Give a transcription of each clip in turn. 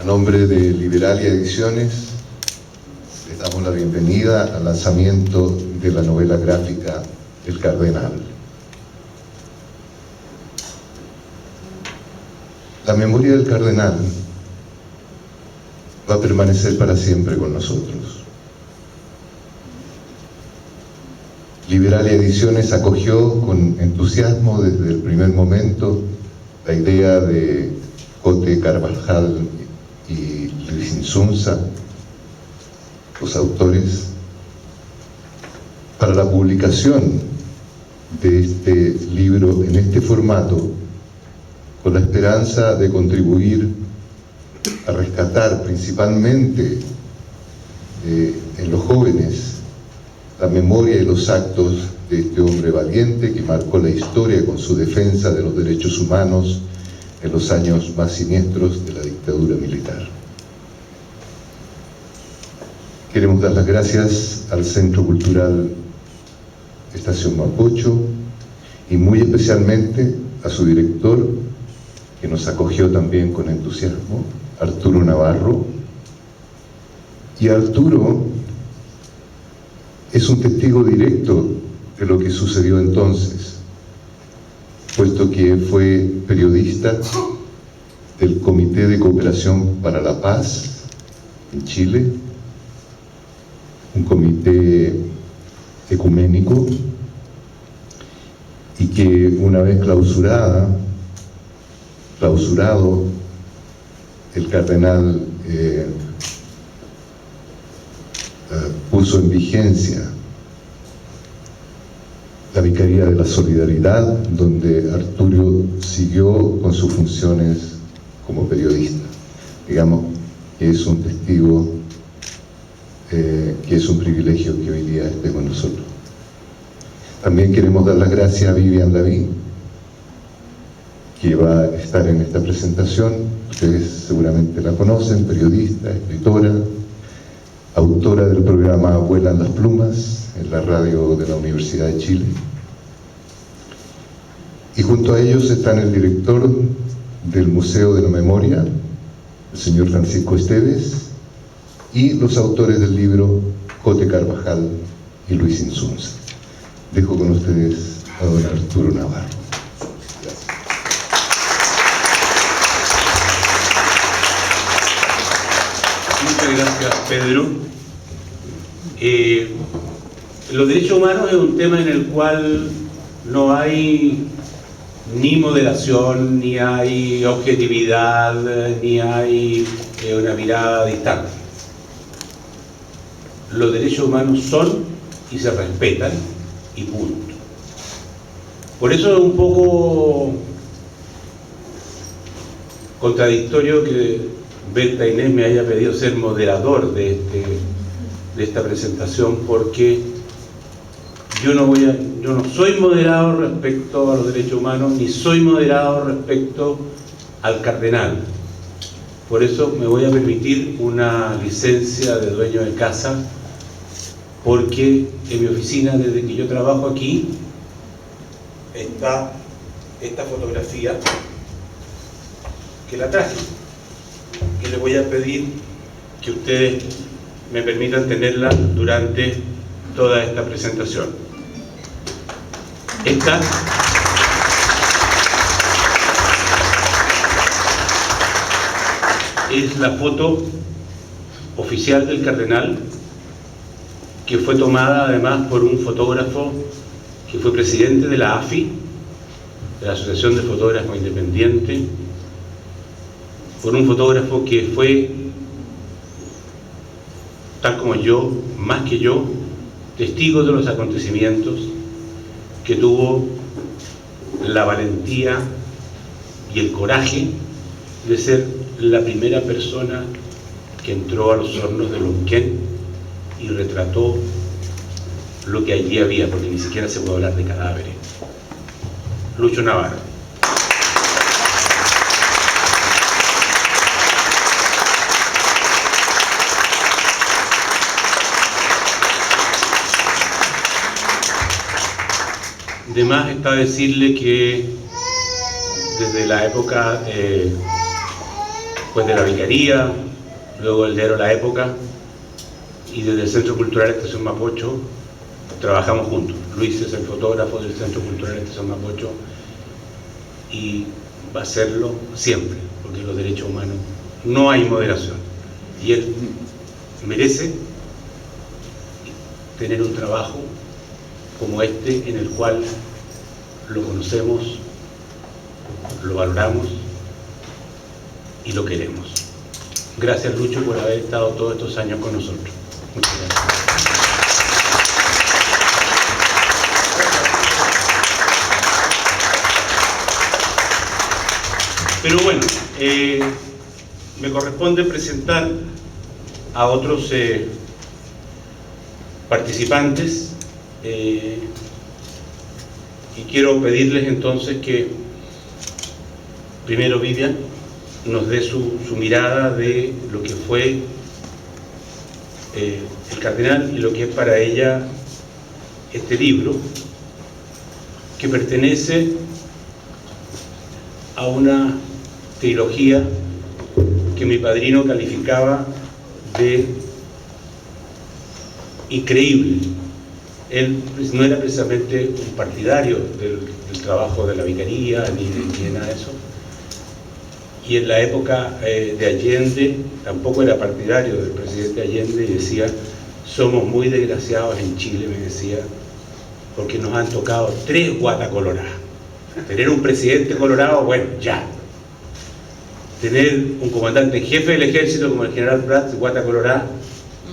A nombre de Liberalia Ediciones, les damos la bienvenida al lanzamiento de la novela gráfica El Cardenal. La memoria del Cardenal va a permanecer para siempre con nosotros. Liberalia Ediciones acogió con entusiasmo desde el primer momento la idea de Cote Carvajal y Luis Insunza, los autores, para la publicación de este libro en este formato, con la esperanza de contribuir a rescatar principalmente en los jóvenes la memoria y los actos de este hombre valiente que marcó la historia con su defensa de los derechos humanos en los años más siniestros de la dictadura militar. Queremos dar las gracias al Centro Cultural Estación Mapocho y muy especialmente a su director, que nos acogió también con entusiasmo, Arturo Navarro. Y Arturo es un testigo directo de lo que sucedió entonces, puesto que fue periodista del Comité de Cooperación para la Paz en Chile, un comité ecuménico, y que una vez clausurado el cardenal puso en vigencia la Vicaría de la Solidaridad, donde Arturo siguió con sus funciones como periodista. Digamos que es un testigo, que es un privilegio que hoy día esté con nosotros. También queremos dar las gracias a Vivian David, que va a estar en esta presentación. Ustedes seguramente la conocen, periodista, escritora, autora del programa Vuelan las Plumas en la radio de la Universidad de Chile. Y junto a ellos están el director del Museo de la Memoria, el señor Francisco Esteves, y los autores del libro, Cote Carvajal y Luis Insunza. Dejo con ustedes a don Arturo Navarro. Muchas gracias, Pedro. Los derechos humanos es un tema en el cual no hay ni moderación, ni hay objetividad, ni hay una mirada distante. Los derechos humanos son y se respetan, y punto. Por eso es un poco contradictorio que Berta Inés me haya pedido ser moderador de esta presentación, porque yo no soy moderado respecto a los derechos humanos, ni soy moderado respecto al cardenal. Por eso me voy a permitir una licencia de dueño de casa, porque en mi oficina, desde que yo trabajo aquí, está esta fotografía que la traje, que les voy a pedir que ustedes me permitan tenerla durante toda esta presentación. Esta es la foto oficial del cardenal, que fue tomada además por un fotógrafo que fue presidente de la AFI, de la Asociación de Fotógrafos Independientes, por un fotógrafo que fue, tal como yo, más que yo, testigo de los acontecimientos, que tuvo la valentía y el coraje de ser la primera persona que entró a los hornos de Lonquén y retrató lo que allí había, porque ni siquiera se puede hablar de cadáveres. Lucho Navarro. De más está decirle que desde la época después de la Vicaría, luego el diario La Época, y desde el Centro Cultural Estación Mapocho trabajamos juntos. Luis es el fotógrafo del Centro Cultural Estación Mapocho y va a serlo siempre, porque en los derechos humanos no hay moderación. Y él merece tener un trabajo como este, en el cual lo conocemos, lo valoramos y lo queremos. Gracias, Lucho, por haber estado todos estos años con nosotros. Muchas gracias. Pero bueno, me corresponde presentar a otros participantes y quiero pedirles entonces que primero Vivian nos dé su mirada de lo que fue el cardenal y lo que es para ella este libro, que pertenece a una trilogía que mi padrino calificaba de increíble. Él no era precisamente un partidario del trabajo de la Vicaría ni nada de eso, y en la época de Allende tampoco era partidario del presidente Allende, y decía: somos muy desgraciados en Chile, me decía, porque nos han tocado 3 guata coloradas. Tener un presidente colorado, bueno, ya. Tener un comandante en jefe del ejército como el general Prats, guata colorada,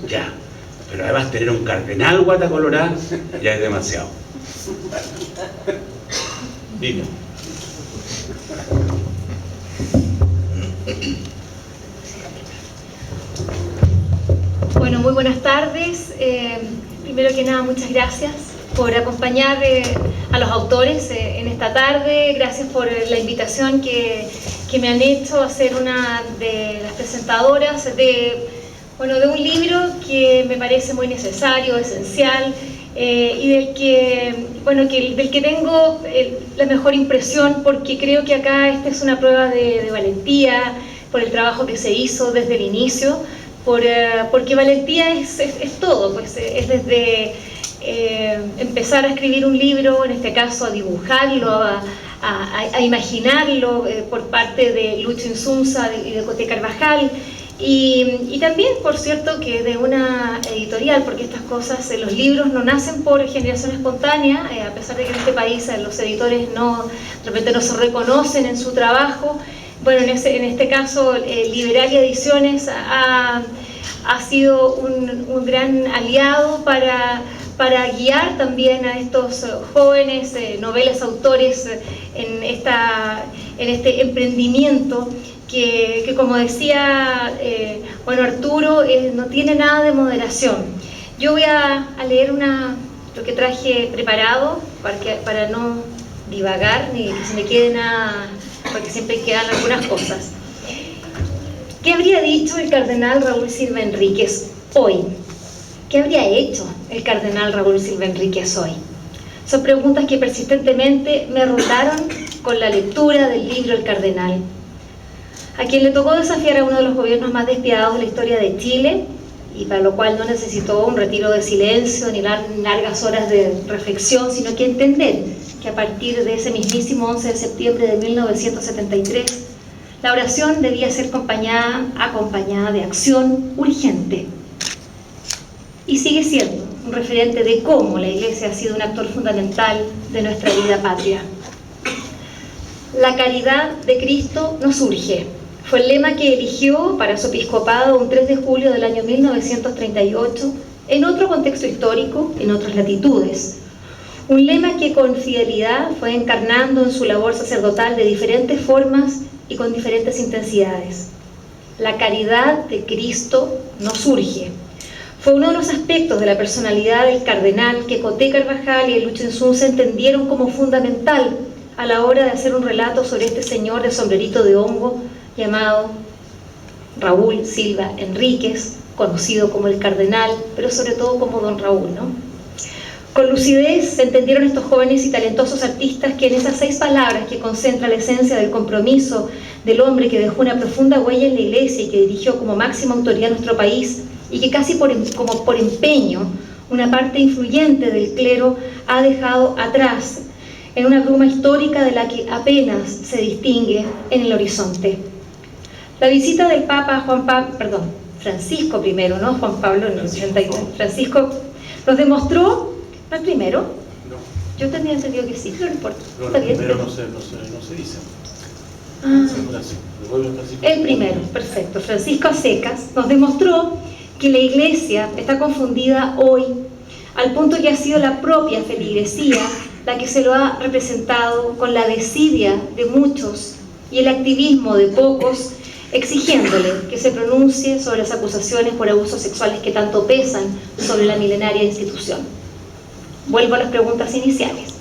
ya. Pero además tener un cardenal guata colorada, ya es demasiado. Dime. Bueno, muy buenas tardes. Primero que nada, muchas gracias por acompañar a los autores en esta tarde. Gracias por la invitación que me han hecho a ser una de las presentadoras de un libro que me parece muy necesario, esencial, y del que tengo la mejor impresión, porque creo que acá esta es una prueba de valentía, por el trabajo que se hizo desde el inicio, porque valentía es todo, pues es desde empezar a escribir un libro, en este caso a dibujarlo, a imaginarlo por parte de Lucho Insunza y de Coté Carvajal, y también, por cierto, que de una editorial, porque estas cosas, los libros no nacen por generación espontánea, a pesar de que en este país los editores de repente no se reconocen en su trabajo. Bueno, en este caso, Liberalia Ediciones ha sido un gran aliado para guiar también a estos jóvenes novelas autores en este emprendimiento que como decía Arturo, no tiene nada de moderación. Yo voy a leer lo que traje preparado para no divagar ni que se me quede nada, porque siempre quedan algunas cosas. ¿Qué habría dicho el cardenal Raúl Silva Enríquez hoy? ¿Qué habría hecho el cardenal Raúl Silva Enríquez hoy? Son preguntas que persistentemente me rondaron con la lectura del libro El Cardenal, a quien le tocó desafiar a uno de los gobiernos más despiadados de la historia de Chile, y para lo cual no necesitó un retiro de silencio ni largas horas de reflexión, sino que entender que a partir de ese mismísimo 11 de septiembre de 1973, la oración debía ser acompañada de acción urgente. Y sigue siendo un referente de cómo la Iglesia ha sido un actor fundamental de nuestra vida patria. La caridad de Cristo nos urge. Fue el lema que eligió para su episcopado un 3 de julio del año 1938, en otro contexto histórico, en otras latitudes. Un lema que con fidelidad fue encarnando en su labor sacerdotal de diferentes formas y con diferentes intensidades. La caridad de Cristo nos urge. Fue uno de los aspectos de la personalidad del cardenal que Coté Carvajal y Lucho Insunza entendieron como fundamental a la hora de hacer un relato sobre este señor de sombrerito de hongo llamado Raúl Silva Enríquez, conocido como el cardenal, pero sobre todo como don Raúl, ¿no? Con lucidez se entendieron estos jóvenes y talentosos artistas que en esas 6 palabras que concentra la esencia del compromiso del hombre que dejó una profunda huella en la Iglesia y que dirigió como máxima autoridad nuestro país, y que casi como por empeño una parte influyente del clero ha dejado atrás en una bruma histórica de la que apenas se distingue en el horizonte. La visita del Papa Francisco I, ¿no? Juan Pablo en el 81. Francisco nos demostró, ¿no el primero? No. Yo tenía entendido que sí, pero no importa. No, ¿Está el bien? primero no se dice. El primero, perfecto. Francisco a secas nos demostró que la Iglesia está confundida hoy, al punto que ha sido la propia feligresía la que se lo ha representado con la desidia de muchos y el activismo de pocos, exigiéndole que se pronuncie sobre las acusaciones por abusos sexuales que tanto pesan sobre la milenaria institución. Vuelvo a las preguntas iniciales.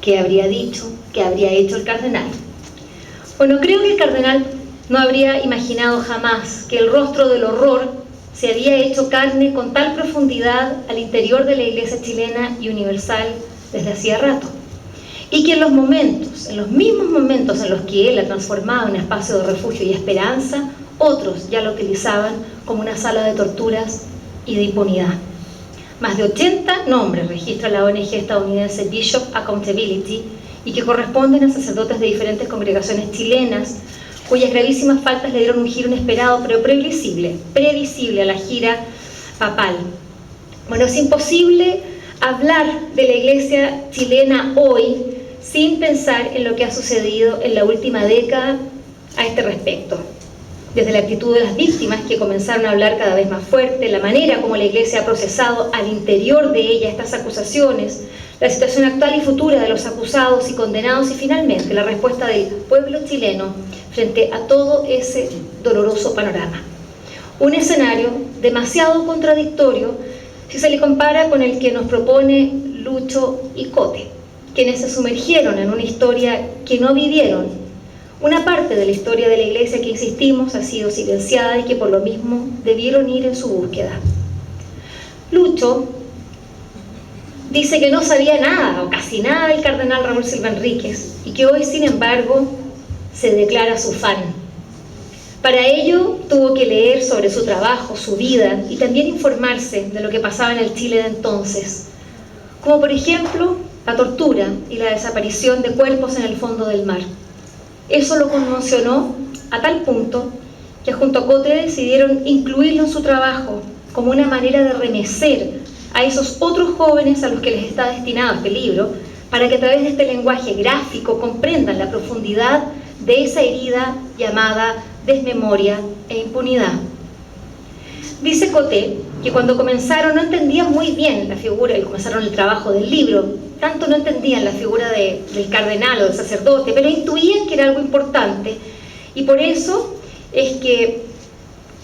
¿Qué habría dicho? ¿Qué habría hecho el cardenal? Bueno, creo que el cardenal no habría imaginado jamás que el rostro del horror se había hecho carne con tal profundidad al interior de la Iglesia chilena y universal desde hacía rato. Y que en los mismos momentos en los que él la transformaba en un espacio de refugio y esperanza, otros ya lo utilizaban como una sala de torturas y de impunidad. Más de 80 nombres registra la ONG estadounidense Bishop Accountability y que corresponden a sacerdotes de diferentes congregaciones chilenas cuyas gravísimas faltas le dieron un giro inesperado pero previsible a la gira papal. Bueno, es imposible hablar de la Iglesia chilena hoy sin pensar en lo que ha sucedido en la última década a este respecto. Desde la actitud de las víctimas, que comenzaron a hablar cada vez más fuerte, la manera como la Iglesia ha procesado al interior de ella estas acusaciones, la situación actual y futura de los acusados y condenados y finalmente la respuesta del pueblo chileno frente a todo ese doloroso panorama. Un escenario demasiado contradictorio si se le compara con el que nos propone Lucho y Cote, quienes se sumergieron en una historia que no vivieron. Una parte de la historia de la Iglesia que, insistimos, ha sido silenciada y que por lo mismo debieron ir en su búsqueda. Lucho dice que no sabía nada o casi nada del cardenal Raúl Silva Enríquez y que hoy, sin embargo, se declara su fan. Para ello tuvo que leer sobre su trabajo, su vida y también informarse de lo que pasaba en el Chile de entonces, como por ejemplo la tortura y la desaparición de cuerpos en el fondo del mar. Eso lo conmocionó a tal punto que junto a Cote decidieron incluirlo en su trabajo como una manera de remecer a esos otros jóvenes a los que les está destinado este libro, para que a través de este lenguaje gráfico comprendan la profundidad de esa herida llamada desmemoria e impunidad. Dice Cote que cuando comenzaron no entendían muy bien la figura, y comenzaron el trabajo del libro, tanto no entendían la figura del cardenal o del sacerdote, pero intuían que era algo importante, y por eso es que,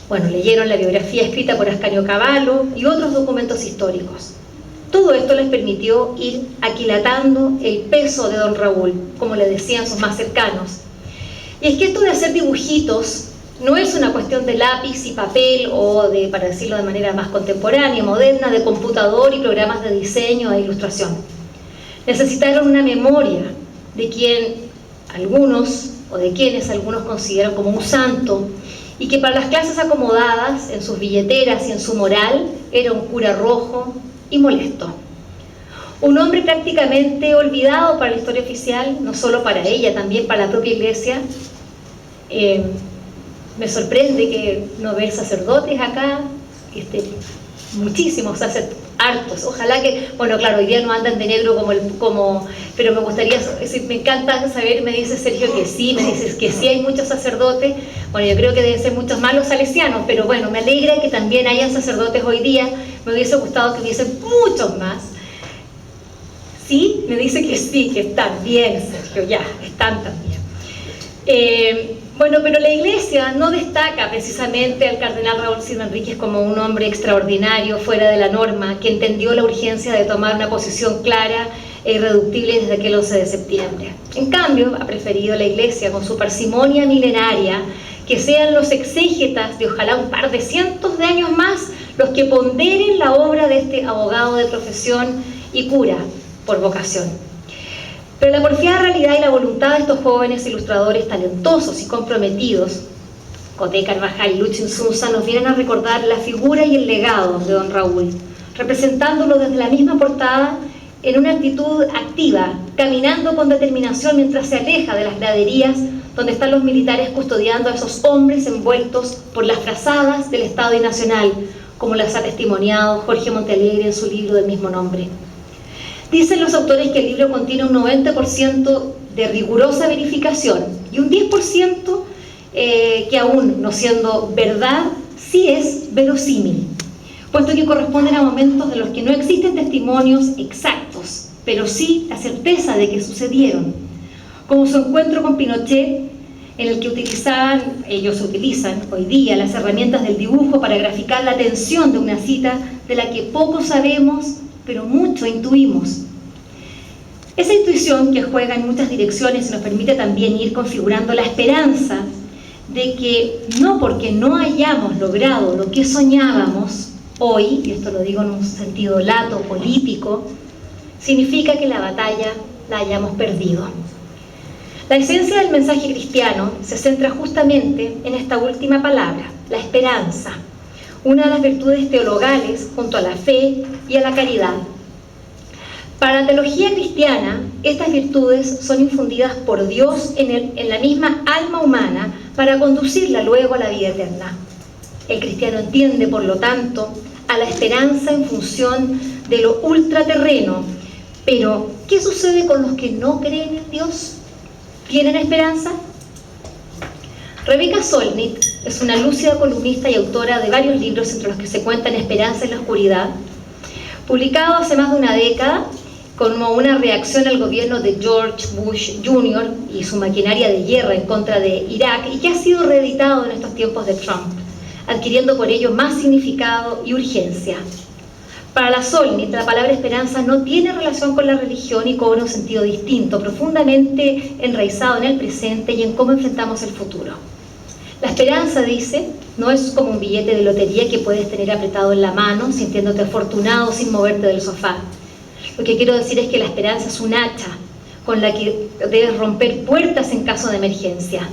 bueno, leyeron la biografía escrita por Ascanio Cavallo y otros documentos históricos. Todo esto les permitió ir aquilatando el peso de don Raúl, como le decían sus más cercanos. Y es que esto de hacer dibujitos no es una cuestión de lápiz y papel o de, para decirlo de manera más contemporánea, moderna, de computador y programas de diseño e ilustración. Necesitaron una memoria de quienes algunos consideran como un santo, y que para las clases acomodadas en sus billeteras y en su moral era un cura rojo y molesto. Un hombre prácticamente olvidado para la historia oficial, no solo para ella, también para la propia Iglesia. Me sorprende que no ver sacerdotes acá, muchísimos sacerdotes, hartos. Ojalá que, bueno, claro, hoy día no andan de negro pero me gustaría, me encanta saber, me dice Sergio que sí, me dices que sí hay muchos sacerdotes. Bueno, yo creo que deben ser muchos más los salesianos, pero bueno, me alegra que también hayan sacerdotes hoy día. Me hubiese gustado que hubiesen muchos más. Sí, me dice que sí, que están bien, Sergio, ya, están también. Bueno, pero la Iglesia no destaca precisamente al cardenal Raúl Silva Enríquez como un hombre extraordinario, fuera de la norma, que entendió la urgencia de tomar una posición clara e irreductible desde aquel 11 de septiembre. En cambio, ha preferido la Iglesia, con su parsimonia milenaria, que sean los exégetas de ojalá un par de cientos de años más los que ponderen la obra de este abogado de profesión y cura por vocación. Pero la porfiada realidad y la voluntad de estos jóvenes ilustradores talentosos y comprometidos, Coté Carvajal y Lucho Insunza, nos vienen a recordar la figura y el legado de don Raúl, representándolo desde la misma portada en una actitud activa, caminando con determinación mientras se aleja de las graderías donde están los militares custodiando a esos hombres envueltos por las frazadas del Estado y Nacional, como las ha testimoniado Jorge Montealegre en su libro del mismo nombre. Dicen los autores que el libro contiene un 90% de rigurosa verificación y un 10% que aún no siendo verdad, sí es verosímil, puesto que corresponden a momentos de los que no existen testimonios exactos, pero sí la certeza de que sucedieron, como su encuentro con Pinochet, en el que ellos utilizan hoy día las herramientas del dibujo para graficar la tensión de una cita de la que poco sabemos, pero mucho intuimos. Esa intuición que juega en muchas direcciones y nos permite también ir configurando la esperanza de que no porque no hayamos logrado lo que soñábamos hoy, y esto lo digo en un sentido lato, político, significa que la batalla la hayamos perdido. La esencia del mensaje cristiano se centra justamente en esta última palabra, la esperanza, una de las virtudes teologales junto a la fe y a la caridad. Para la teología cristiana, estas virtudes son infundidas por Dios en la misma alma humana para conducirla luego a la vida eterna. El cristiano entiende, por lo tanto, a la esperanza en función de lo ultraterreno. Pero, ¿qué sucede con los que no creen en Dios? ¿Tienen esperanza? Rebecca Solnit es una lúcida columnista y autora de varios libros, entre los que se cuentan Esperanza en la oscuridad, publicado hace más de una década como una reacción al gobierno de George Bush Jr. y su maquinaria de guerra en contra de Irak, y que ha sido reeditado en estos tiempos de Trump, adquiriendo por ello más significado y urgencia. Para la Solnit, la palabra esperanza no tiene relación con la religión y cobra un sentido distinto, profundamente enraizado en el presente y en cómo enfrentamos el futuro. La esperanza, dice, no es como un billete de lotería que puedes tener apretado en la mano, sintiéndote afortunado sin moverte del sofá. Lo que quiero decir es que la esperanza es un hacha con la que debes romper puertas en caso de emergencia.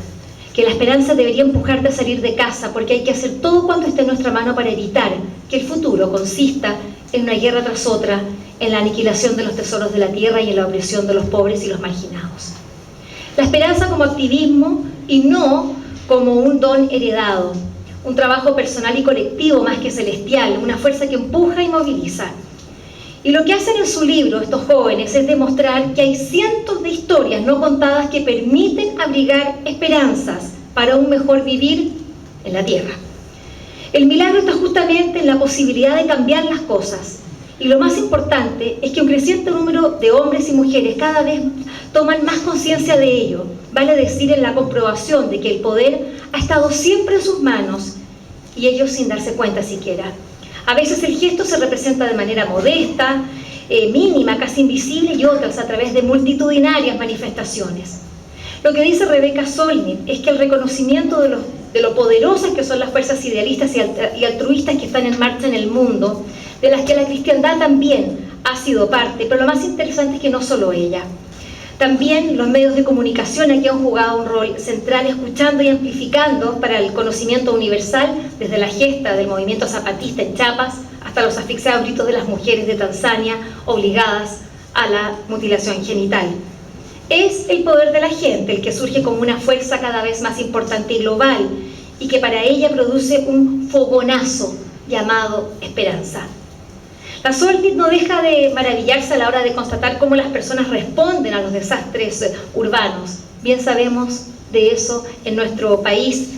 Que la esperanza debería empujarte a salir de casa, porque hay que hacer todo cuanto esté en nuestra mano para evitar que el futuro consista en una guerra tras otra, en la aniquilación de los tesoros de la tierra y en la opresión de los pobres y los marginados. La esperanza como activismo y no como un don heredado, un trabajo personal y colectivo más que celestial, una fuerza que empuja y moviliza. Y lo que hacen en su libro estos jóvenes es demostrar que hay cientos de historias no contadas que permiten abrigar esperanzas para un mejor vivir en la tierra. El milagro está justamente en la posibilidad de cambiar las cosas. Y lo más importante es que un creciente número de hombres y mujeres cada vez toman más conciencia de ello. Vale decir, en la comprobación de que el poder ha estado siempre en sus manos y ellos sin darse cuenta siquiera. A veces el gesto se representa de manera modesta, mínima, casi invisible, y otras a través de multitudinarias manifestaciones. Lo que dice Rebecca Solnit es que el reconocimiento de lo poderosas que son las fuerzas idealistas y altruistas que están en marcha en el mundo, de las que la cristiandad también ha sido parte, pero lo más interesante es que no solo ella. También los medios de comunicación aquí han jugado un rol central, escuchando y amplificando para el conocimiento universal, desde la gesta del movimiento zapatista en Chiapas hasta los asfixiados gritos de las mujeres de Tanzania obligadas a la mutilación genital. Es el poder de la gente el que surge como una fuerza cada vez más importante y global, y que para ella produce un fogonazo llamado esperanza. La Solnit no deja de maravillarse a la hora de constatar cómo las personas responden a los desastres urbanos. Bien sabemos de eso en nuestro país,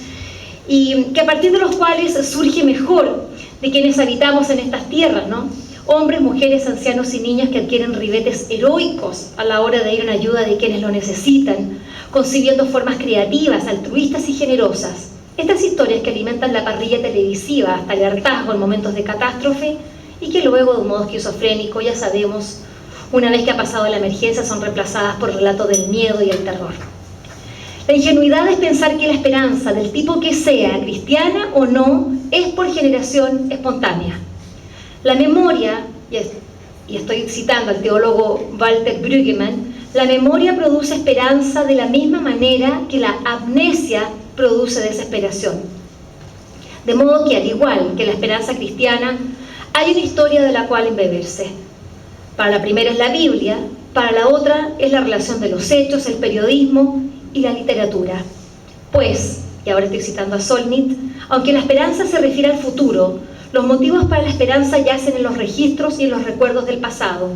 y que a partir de los cuales surge mejor de quienes habitamos en estas tierras, ¿no? Hombres, mujeres, ancianos y niños que adquieren ribetes heroicos a la hora de ir en ayuda de quienes lo necesitan, concibiendo formas creativas, altruistas y generosas. Estas historias que alimentan la parrilla televisiva hasta el hartazgo en momentos de catástrofe, y que luego, de un modo esquizofrénico, ya sabemos, una vez que ha pasado la emergencia, son reemplazadas por relatos del miedo y el terror. La ingenuidad es pensar que la esperanza, del tipo que sea, cristiana o no, es por generación espontánea. La memoria, y estoy citando al teólogo Walter Brueggemann, la memoria produce esperanza de la misma manera que la amnesia produce desesperación. De modo que, al igual que la esperanza cristiana, hay una historia de la cual embeberse. Para la primera es la Biblia, para la otra es la relación de los hechos, el periodismo y la literatura. Pues, y ahora estoy citando a Solnit, aunque la esperanza se refiere al futuro, los motivos para la esperanza yacen en los registros y en los recuerdos del pasado.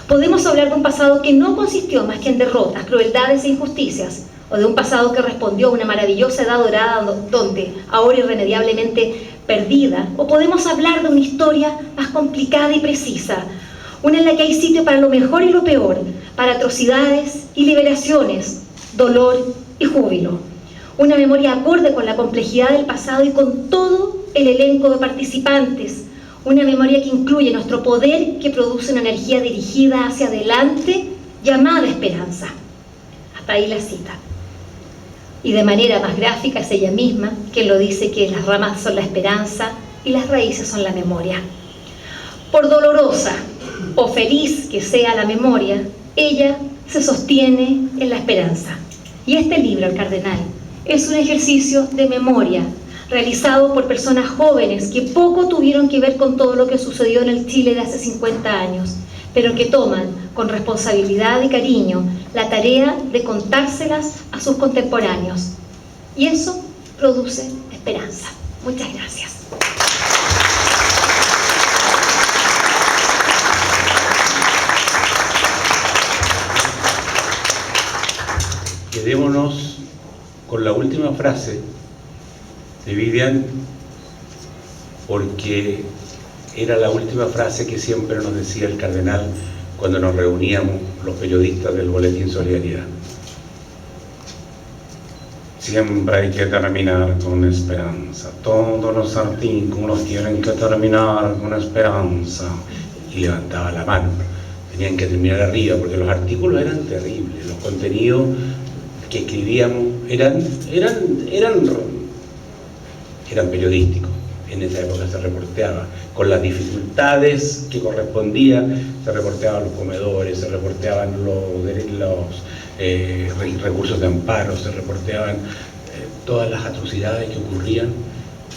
Podemos hablar de un pasado que no consistió más que en derrotas, crueldades e injusticias, o de un pasado que respondió a una maravillosa edad dorada donde, ahora irremediablemente perdida, o podemos hablar de una historia más complicada y precisa, una en la que hay sitio para lo mejor y lo peor, para atrocidades y liberaciones, dolor y júbilo. Una memoria acorde con la complejidad del pasado y con todo el elenco de participantes. Una memoria que incluye nuestro poder, que produce una energía dirigida hacia adelante, llamada esperanza. Hasta ahí la cita. Y de manera más gráfica es ella misma quien lo dice, que las ramas son la esperanza y las raíces son la memoria. Por dolorosa o feliz que sea la memoria, ella se sostiene en la esperanza. Y este libro, El Cardenal, es un ejercicio de memoria realizado por personas jóvenes que poco tuvieron que ver con todo lo que sucedió en el Chile de hace 50 años, pero que toman con responsabilidad y cariño la tarea de contárselas a sus contemporáneos. Y eso produce esperanza. Muchas gracias. Quedémonos con la última frase de Vivian, porque era la última frase que siempre nos decía el cardenal cuando nos reuníamos los periodistas del Boletín Solidaridad. Siempre hay que terminar con esperanza. Todos los artículos tienen que terminar con esperanza. Y levantaba la mano. Tenían que terminar arriba, porque los artículos eran terribles. Los contenidos que escribíamos eran periodísticos. En esa época se reporteaba con las dificultades que correspondía, se reporteaban los comedores, se reporteaban los recursos de amparo, se reporteaban todas las atrocidades que ocurrían,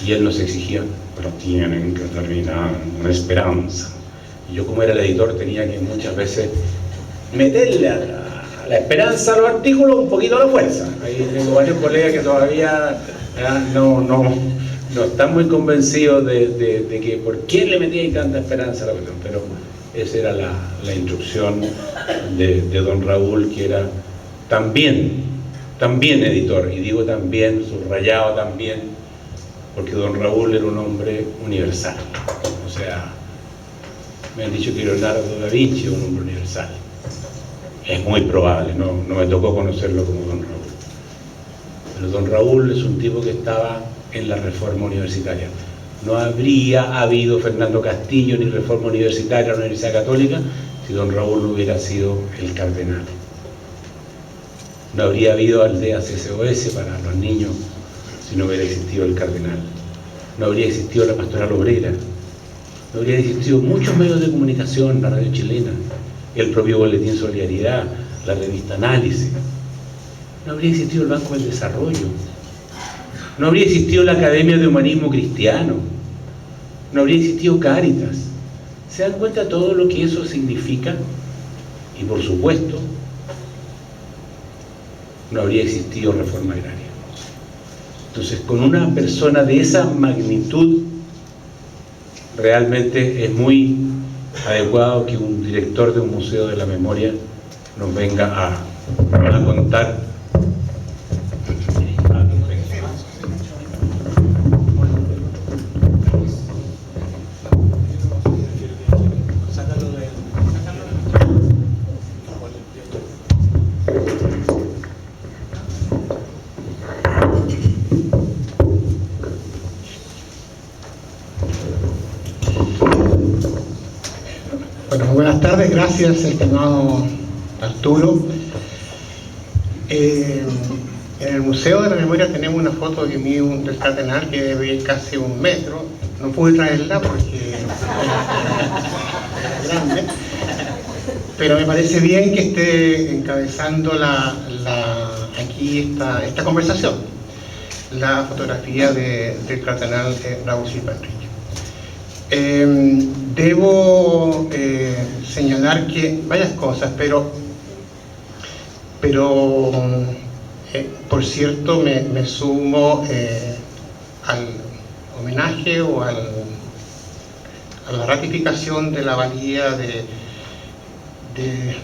y él nos exigía, pero tienen que terminar con esperanza. Y yo, como era el editor, tenía que muchas veces meterle a la esperanza a los artículos un poquito a la fuerza. Ahí tengo varios colegas que todavía no están muy convencidos de que por qué le metía tanta esperanza a la cuestión, pero esa era la instrucción de don Raúl, que era también editor, y digo también, subrayado también, porque don Raúl era un hombre universal. O sea, me han dicho que Leonardo da Vinci es un hombre universal. Es muy probable, no me tocó conocerlo como don Raúl. Pero don Raúl es un tipo que estaba en la reforma universitaria. No habría habido Fernando Castillo ni reforma universitaria en la Universidad Católica si don Raúl no hubiera sido el cardenal. No habría habido aldeas SOS para los niños si no hubiera existido el cardenal. No habría existido la pastoral obrera. No habría existido muchos medios de comunicación, la radio chilena, el propio Boletín Solidaridad, la revista Análisis. No habría existido el Banco del Desarrollo. No habría existido la Academia de Humanismo Cristiano. No habría existido Cáritas. ¿Se dan cuenta de todo lo que eso significa? Y por supuesto, no habría existido reforma agraria. Entonces, con una persona de esa magnitud, realmente es muy adecuado que un director de un museo de la memoria nos venga a contar. Bueno, buenas tardes, gracias, estimado Arturo. En el Museo de la Memoria tenemos una foto de mí del cardenal que debe casi 1 metro. No pude traerla porque era grande, pero me parece bien que esté encabezando aquí esta conversación, la fotografía del cardenal Raúl Silva Enrique. Debo señalar que varias cosas, pero por cierto me sumo al homenaje o a la ratificación de la valía de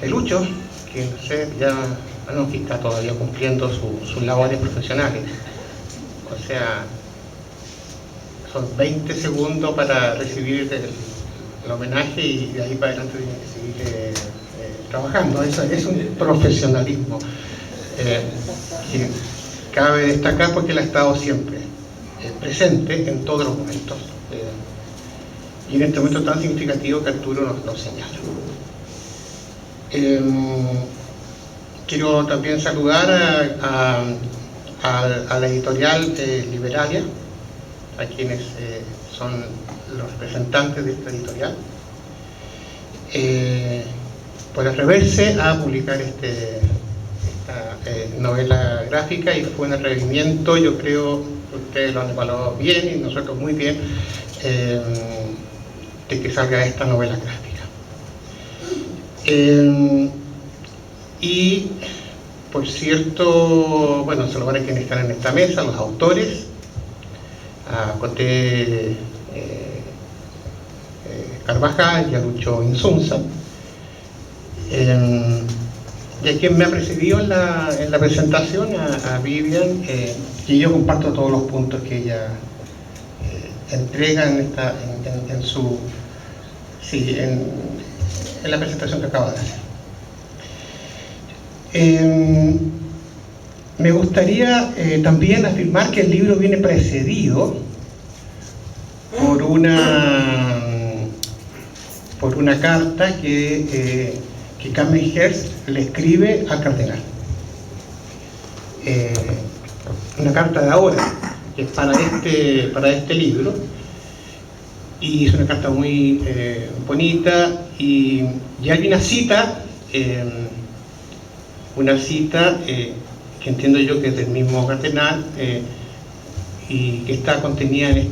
Lucho, que no sé, que está todavía cumpliendo sus labores profesionales. O sea, son 20 segundos para recibir el homenaje y de ahí para adelante tiene que seguir trabajando. Eso es un profesionalismo que cabe destacar porque él ha estado siempre presente en todos los momentos y en este momento tan significativo que Arturo nos señala. Quiero también saludar a la editorial Liberalia, a quienes son los representantes de esta editorial, por atreverse a publicar esta novela gráfica, y fue un atrevimiento, yo creo que ustedes lo han evaluado bien y nosotros muy bien, de que salga esta novela gráfica. Y por cierto, bueno, saludar a quienes están en esta mesa, los autores, a Coté Carvajal y a Lucho Insunza, y a quien me ha precedido en la presentación, a Vivian, que yo comparto todos los puntos que ella entrega en la presentación que acaba de hacer. Me gustaría también afirmar que el libro viene precedido por una carta que Carmen Hertz le escribe al cardenal. Una carta de ahora, que es para este libro, y es una carta muy bonita, y hay una cita que entiendo yo que es del mismo cardenal, y que está contenida en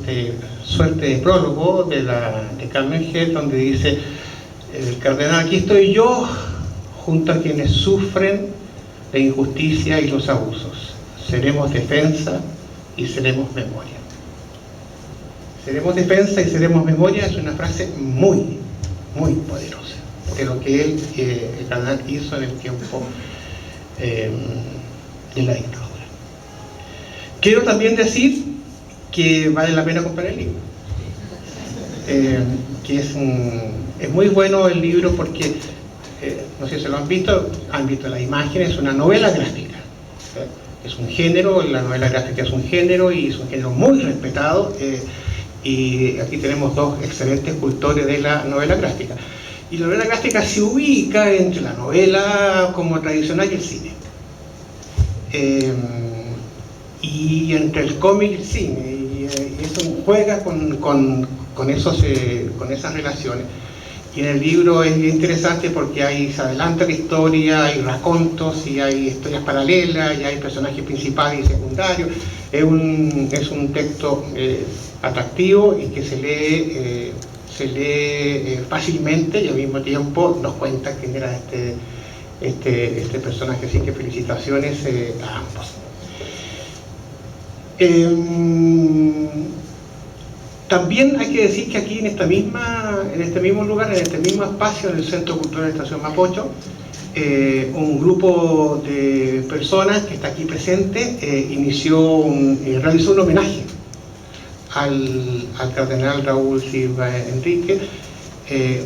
suerte de prólogo de Carmen Hertz, donde dice: el cardenal, aquí estoy yo junto a quienes sufren la injusticia y los abusos. Seremos defensa y seremos memoria. Seremos defensa y seremos memoria es una frase muy, muy poderosa de lo que el cardenal hizo en el tiempo de la dictadura. Quiero también decir que vale la pena comprar el libro, que es muy bueno el libro porque, no sé si lo han visto las imágenes, es una novela gráfica. Es un género, la novela gráfica es un género y es un género muy respetado, y aquí tenemos dos excelentes cultores de la novela gráfica. Y la novela gráfica se ubica entre la novela como tradicional y el cine. Y entre el cómic y el cine, y eso juega con esas relaciones. Y en el libro es interesante porque se adelanta la historia, hay racontos y hay historias paralelas y hay personajes principales y secundarios. Es un texto atractivo y que se lee fácilmente, y al mismo tiempo nos cuenta quién era este personaje. Así que felicitaciones a ambos. También hay que decir que aquí en este mismo lugar, en este mismo espacio, en el Centro Cultural de Estación Mapocho, un grupo de personas que está aquí presente realizó un homenaje al cardenal Raúl Silva Enrique,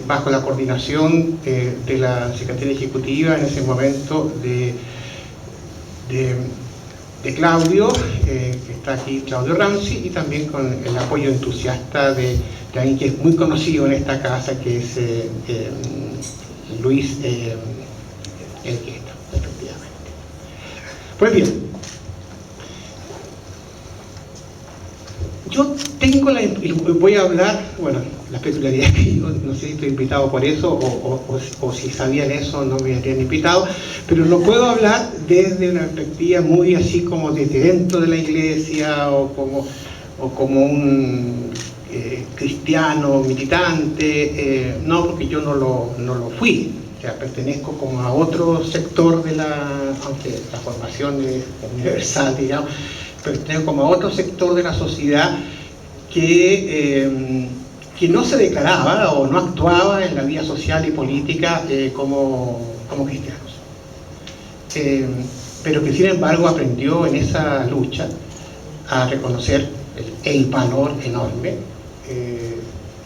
bajo la coordinación de la Secretaría Ejecutiva en ese momento de Claudio, que está aquí, Claudio Ramsey, y también con el apoyo entusiasta de alguien que es muy conocido en esta casa, que es Luis Elgueta, efectivamente. Pues bien, Yo tengo voy a hablar, bueno, la peculiaridad es que yo no sé si estoy invitado por eso o si sabían eso no me habrían invitado, pero no puedo hablar desde una perspectiva muy así como desde dentro de la iglesia o como un cristiano militante, no, porque yo no lo fui, o sea, pertenezco como a otro sector aunque la formación es universal, digamos, pertenezco como a otro sector de la sociedad que no se declaraba o no actuaba en la vida social y política como cristianos. Pero que sin embargo aprendió en esa lucha a reconocer el valor enorme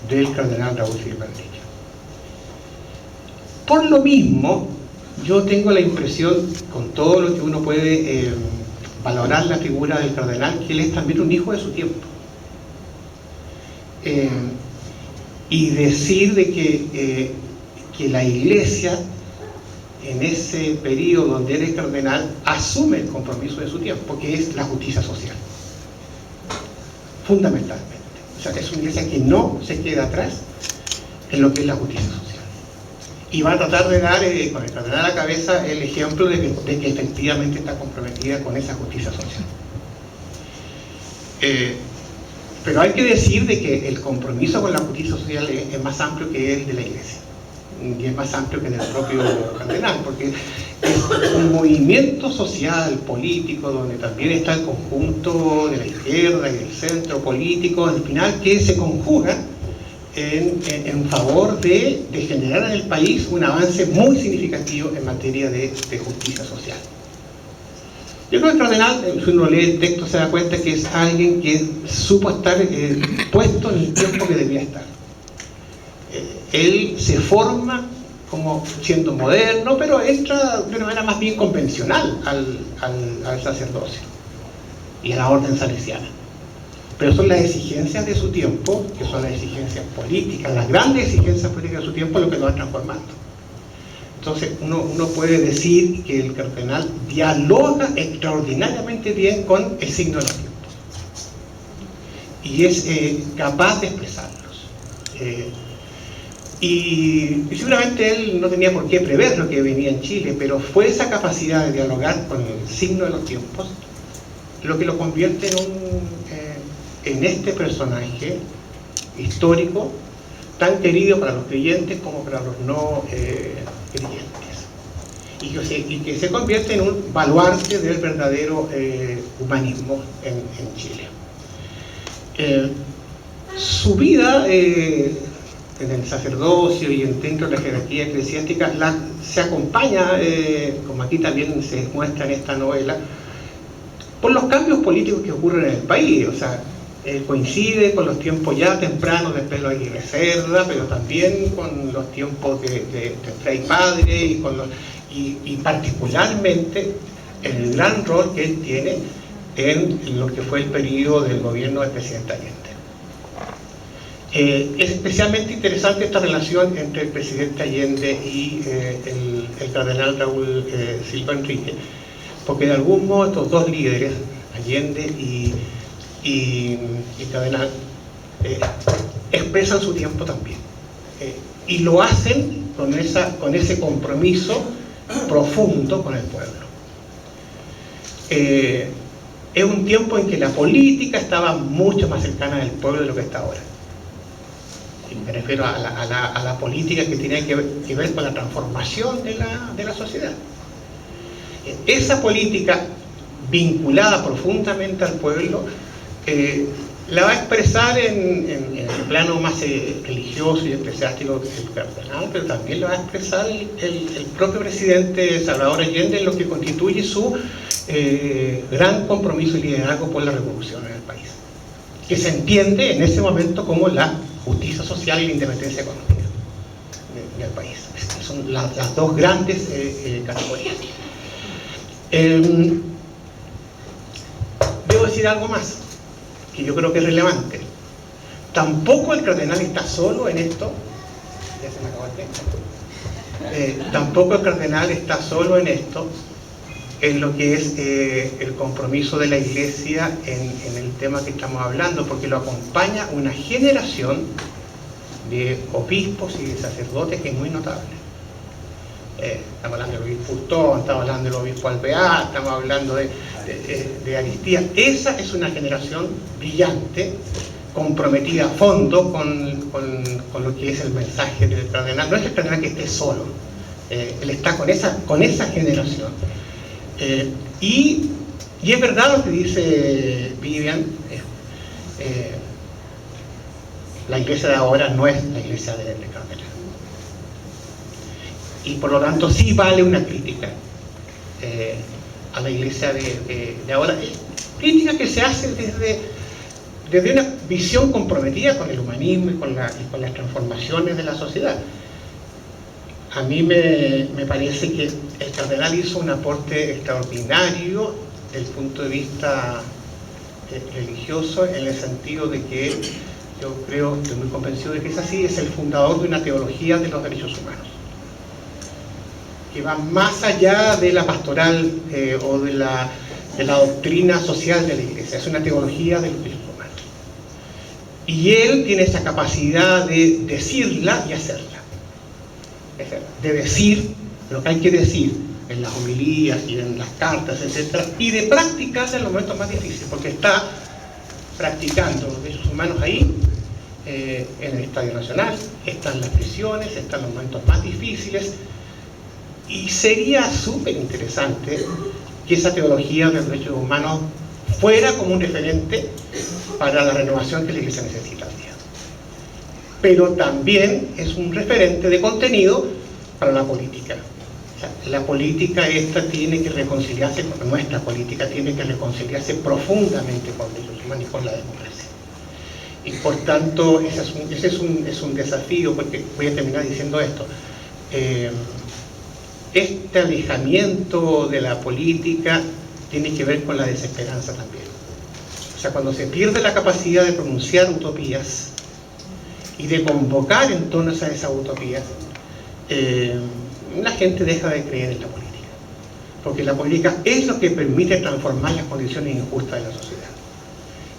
del cardenal Raúl Silva Enríquez. Por lo mismo, yo tengo la impresión, con todo lo que uno puede valorar la figura del cardenal, que él es también un hijo de su tiempo. Y decir de que la Iglesia, en ese periodo donde él es cardenal, asume el compromiso de su tiempo, que es la justicia social. Fundamentalmente. O sea, es una Iglesia que no se queda atrás en lo que es la justicia social. Y va a tratar de dar, con el cardenal a la cabeza, el ejemplo de que efectivamente está comprometida con esa justicia social. Pero hay que decir de que el compromiso con la justicia social es más amplio que el de la Iglesia. Y es más amplio que el del propio cardenal, porque es un movimiento social, político, donde también está el conjunto de la izquierda y del centro político, al final, que se conjugan en favor de generar en el país un avance muy significativo en materia de justicia social. Yo creo que el cardenal, si uno lee el texto, se da cuenta que es alguien que supo estar puesto en el tiempo que debía estar. Él se forma como siendo moderno, pero entra de una manera más bien convencional al sacerdocio y a la orden salesiana. Pero son las exigencias de su tiempo, que son las exigencias políticas, las grandes exigencias políticas de su tiempo, lo que lo va transformando. Entonces uno puede decir que el cardenal dialoga extraordinariamente bien con el signo de los tiempos y es capaz de expresarlos. Y seguramente él no tenía por qué prever lo que venía en Chile, pero fue esa capacidad de dialogar con el signo de los tiempos lo que lo convierte en este personaje histórico tan querido para los creyentes como para los no creyentes, y que se convierte en un baluarte del verdadero humanismo en Chile. Su vida en el sacerdocio y dentro de la jerarquía eclesiástica se acompaña, como aquí también se muestra en esta novela, por los cambios políticos que ocurren en el país. O sea, coincide con los tiempos ya tempranos de Pedro Aguirre Cerda, pero también con los tiempos de Frei Padre y particularmente el gran rol que él tiene en lo que fue el periodo del gobierno del presidente Allende. Es especialmente interesante esta relación entre el presidente Allende y el cardenal Raúl Silva Enríquez, porque de algún modo estos dos líderes, Allende y cardenal, expresan su tiempo también, y lo hacen con ese compromiso profundo con el pueblo. Es un tiempo en que la política estaba mucho más cercana del pueblo de lo que está ahora. Me refiero a la política que tiene que ver con la transformación de la sociedad. Esa política vinculada profundamente al pueblo la va a expresar en el plano más religioso y eclesiástico que es el cardenal, pero también lo va a expresar el propio presidente Salvador Allende en lo que constituye su gran compromiso y liderazgo por la revolución en el país, que se entiende en ese momento como la justicia social y la independencia económica del país. Son las dos grandes categorías. Debo decir algo más que yo creo que es relevante. Tampoco el cardenal está solo en esto. Ya se me acabó el tiempo. Tampoco el cardenal está solo en esto, en lo que es el compromiso de la Iglesia en el tema que estamos hablando, porque lo acompaña una generación de obispos y de sacerdotes que es muy notable. Estamos hablando del obispo Hurtón, estamos hablando del obispo Alvear, estamos hablando de Aristía. Esa es una generación brillante, comprometida a fondo con lo que es el mensaje del cardenal. No es el cardenal que esté solo, él está con esa generación. Y es verdad lo que dice Vivian, la iglesia de ahora no es la iglesia de cardenal. Y por lo tanto sí vale una crítica a la iglesia de ahora. Crítica que se hace desde una visión comprometida con el humanismo y con las transformaciones de la sociedad. A mí me parece que el cardenal hizo un aporte extraordinario desde el punto de vista religioso, en el sentido de que yo creo, estoy muy convencido de que es así, es el fundador de una teología de los derechos humanos, que va más allá de la pastoral o de la doctrina social de la Iglesia. Es una teología de los derechos humanos. Y él tiene esa capacidad de decirla y hacerla. De decir lo que hay que decir en las homilías y en las cartas, etc. Y de practicarla en los momentos más difíciles, porque está practicando los derechos humanos ahí, en el Estadio Nacional, están las prisiones, están los momentos más difíciles. Y sería súper interesante que esa teología de los derechos humanos fuera como un referente para la renovación que la Iglesia necesita hoy día. Pero también es un referente de contenido para la política. O sea, la política esta tiene que reconciliarse, nuestra política tiene que reconciliarse profundamente con los derechos humanos y con la democracia. Y por tanto, ese es un desafío, porque voy a terminar diciendo esto. Este alejamiento de la política tiene que ver con la desesperanza también. O sea, cuando se pierde la capacidad de pronunciar utopías y de convocar en torno a esas utopías, la gente deja de creer en la política. Porque la política es lo que permite transformar las condiciones injustas de la sociedad.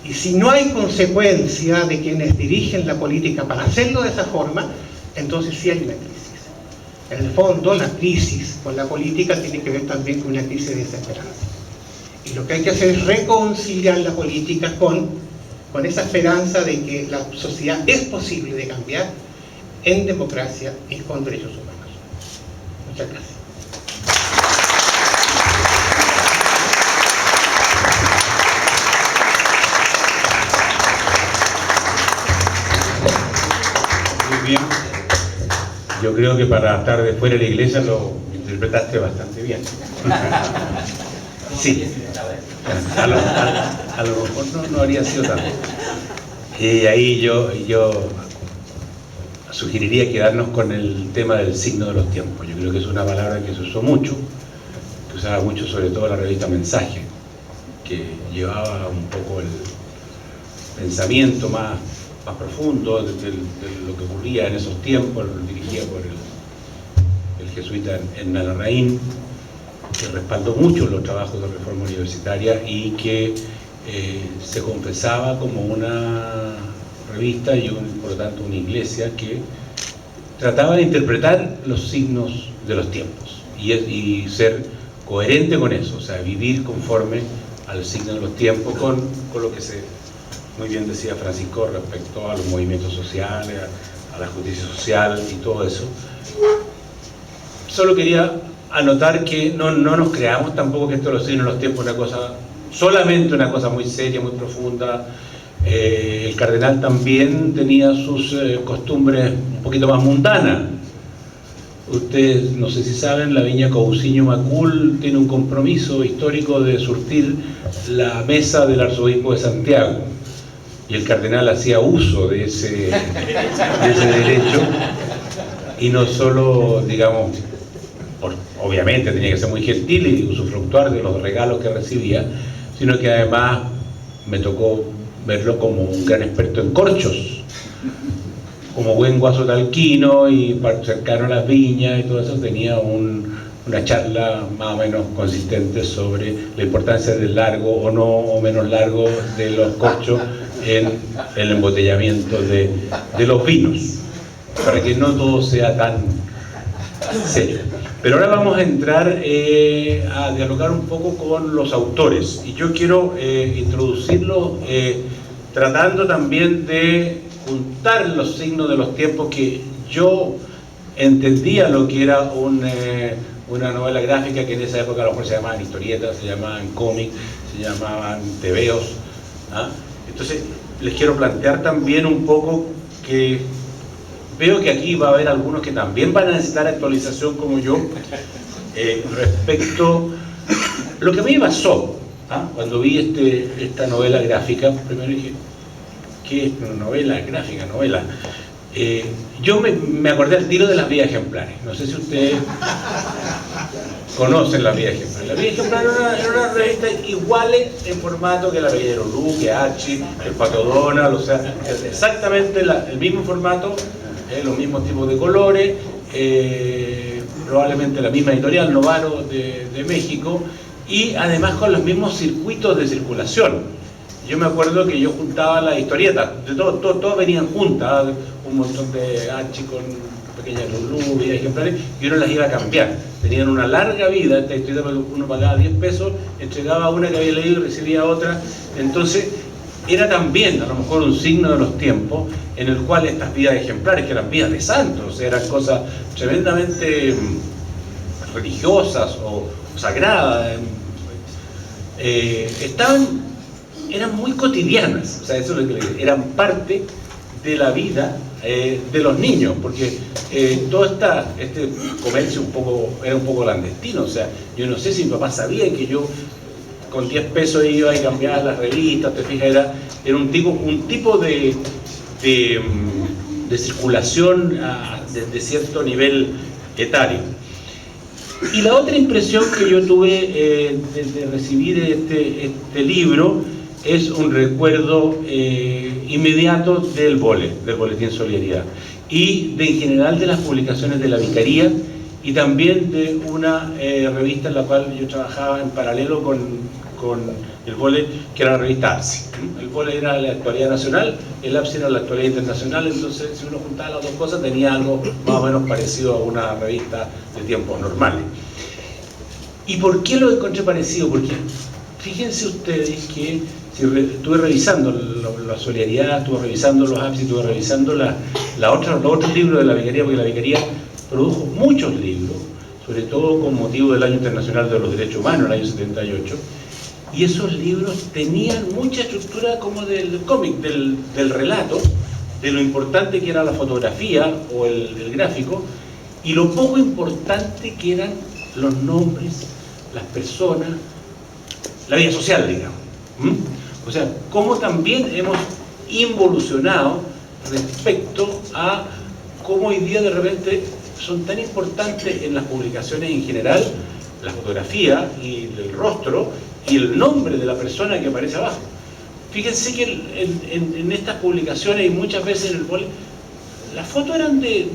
Y si no hay consecuencia de quienes dirigen la política para hacerlo de esa forma, entonces sí hay una crisis. En el fondo, la crisis con la política tiene que ver también con una crisis de desesperanza. Y lo que hay que hacer es reconciliar la política con esa esperanza de que la sociedad es posible de cambiar en democracia y con derechos humanos. Muchas gracias. Muy bien. Yo creo que para estar de fuera de la iglesia lo interpretaste bastante bien. Sí. A lo mejor no habría sido tanto. Y ahí yo sugeriría quedarnos con el tema del signo de los tiempos. Yo creo que es una palabra que se usó mucho, que usaba mucho sobre todo la revista Mensaje, que llevaba un poco el pensamiento más profundo de lo que ocurría en esos tiempos, dirigida por el jesuita Hernán Larraín, que respaldó mucho los trabajos de reforma universitaria y que se confesaba como una revista y por lo tanto una iglesia que trataba de interpretar los signos de los tiempos y ser coherente con eso, o sea, vivir conforme al signo de los tiempos con lo que muy bien decía Francisco respecto a los movimientos sociales, a la justicia social y todo eso. Solo quería anotar que no nos creamos tampoco que esto de los signos de los tiempos es solamente una cosa muy seria, muy profunda. El cardenal también tenía sus costumbres un poquito más mundanas. Ustedes, no sé si saben, la viña Cousiño Macul tiene un compromiso histórico de surtir la mesa del arzobispo de Santiago. Y el cardenal hacía uso de ese derecho, y no solo, digamos, obviamente tenía que ser muy gentil y usufructuar de los regalos que recibía, sino que además me tocó verlo como un gran experto en corchos, como buen guaso talquino y cercano a las viñas y todo eso, tenía un una charla más o menos consistente sobre la importancia del largo o no o menos largo de los corchos en el embotellamiento de los vinos, para que no todo sea tan serio. Pero ahora vamos a entrar a dialogar un poco con los autores, y yo quiero introducirlos tratando también de juntar los signos de los tiempos, que yo entendía lo que era una novela gráfica, que en esa época a lo mejor se llamaban historietas, se llamaban cómics, se llamaban tebeos, ¿ah? Entonces les quiero plantear también un poco que veo que aquí va a haber algunos que también van a necesitar actualización como yo, respecto a lo que a mí me pasó, ¿ah? Cuando vi esta novela gráfica. Primero dije, ¿qué es una novela gráfica? Novela. Yo me acordé al tiro de Las Vidas Ejemplares. No sé si ustedes conocen Las Vidas Ejemplares. Las Vidas Ejemplares era una revista iguales en formato que La Caballero Luz, que Archie, el Pato Donald, o sea, exactamente el mismo formato, los mismos tipos de colores, probablemente la misma editorial, Novaro de México, y además con los mismos circuitos de circulación. Yo me acuerdo que yo juntaba las historietas, todas venían juntas, un montón de Archie con pequeñas Lulú, Vidas Ejemplares, y uno las iba a cambiar. Tenían una larga vida, esta historieta uno pagaba 10 pesos, entregaba una que había leído y recibía otra. Entonces era también a lo mejor un signo de los tiempos en el cual estas vidas ejemplares, que eran vidas de santos, eran cosas tremendamente religiosas o sagradas, eran muy cotidianas, o sea, eso es lo que eran parte de la vida de los niños, porque todo este comercio era un poco clandestino. O sea, yo no sé si mi papá sabía que yo con 10 pesos iba y cambiaba las revistas, te fijas, era un tipo de circulación de cierto nivel etario. Y la otra impresión que yo tuve de recibir este libro es un recuerdo inmediato del Boletín Solidaridad, y en general de las publicaciones de la Vicaría, y también de una revista en la cual yo trabajaba en paralelo con el Bole, que era la revista APSI. El Bole era la actualidad nacional, el APSI era la actualidad internacional. Entonces, si uno juntaba las dos cosas, tenía algo más o menos parecido a una revista de tiempos normales. ¿Y por qué lo encontré parecido? Porque fíjense ustedes que estuve revisando la Solidaridad, estuve revisando los APSI, estuve revisando los otros libros de la Vicaría, porque la Vicaría produjo muchos libros, sobre todo con motivo del Año Internacional de los Derechos Humanos, el año 78, y esos libros tenían mucha estructura como del cómic, del relato, de lo importante que era la fotografía o el gráfico, y lo poco importante que eran los nombres, las personas, la vida social, digamos. O sea, cómo también hemos involucionado respecto a cómo hoy día de repente son tan importantes en las publicaciones en general la fotografía y el rostro y el nombre de la persona que aparece abajo. Fíjense que en estas publicaciones, y muchas veces en el Bole, las fotos eran de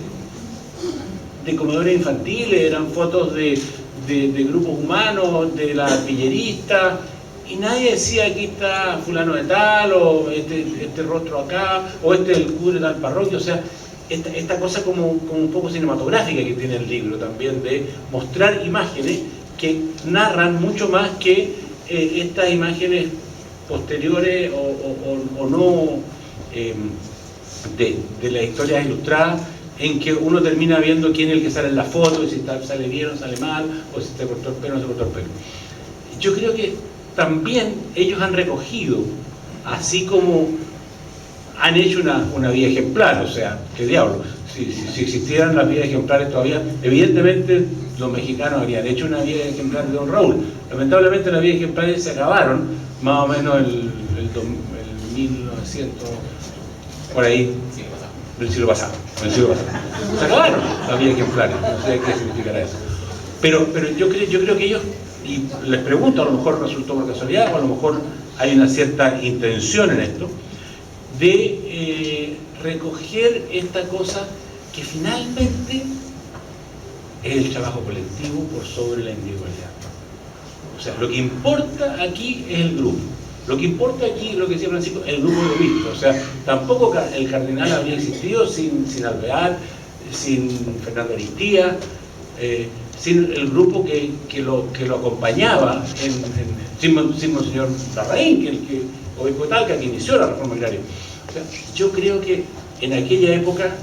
comedores infantiles, eran fotos de grupos humanos, de la artillerista, y nadie decía aquí está fulano de tal, o este rostro acá, o el cura de tal parroquia. O sea, esta cosa como un poco cinematográfica que tiene el libro también, de mostrar imágenes que narran mucho más que estas imágenes posteriores o no de las historias ilustradas, en que uno termina viendo quién es el que sale en la foto, y si sale bien o sale mal, o si se cortó el pelo o no se cortó el pelo. Yo creo que también ellos han recogido, así como han hecho una vía ejemplar. O sea, qué diablo, si existieran las vías ejemplares todavía, evidentemente los mexicanos habrían hecho una vía ejemplar de Don Raúl. Lamentablemente las vías ejemplares se acabaron más o menos el 1900, por ahí, del siglo pasado. Se acabaron las vías ejemplares, no sé qué significará eso. Pero yo creo que ellos, y les pregunto, a lo mejor resultó por casualidad, o a lo mejor hay una cierta intención en esto, de recoger esta cosa que finalmente es el trabajo colectivo por sobre la individualidad. O sea, lo que importa aquí es el grupo. Lo que importa aquí, lo que decía Francisco, el grupo de obispos. O sea, tampoco el cardenal habría existido sin Alvear, sin Fernando Aristía, sin el grupo que lo acompañaba, sin Monseñor Larraín, que obispo de Talca, que inició la reforma agraria. O sea, yo creo que en aquella época,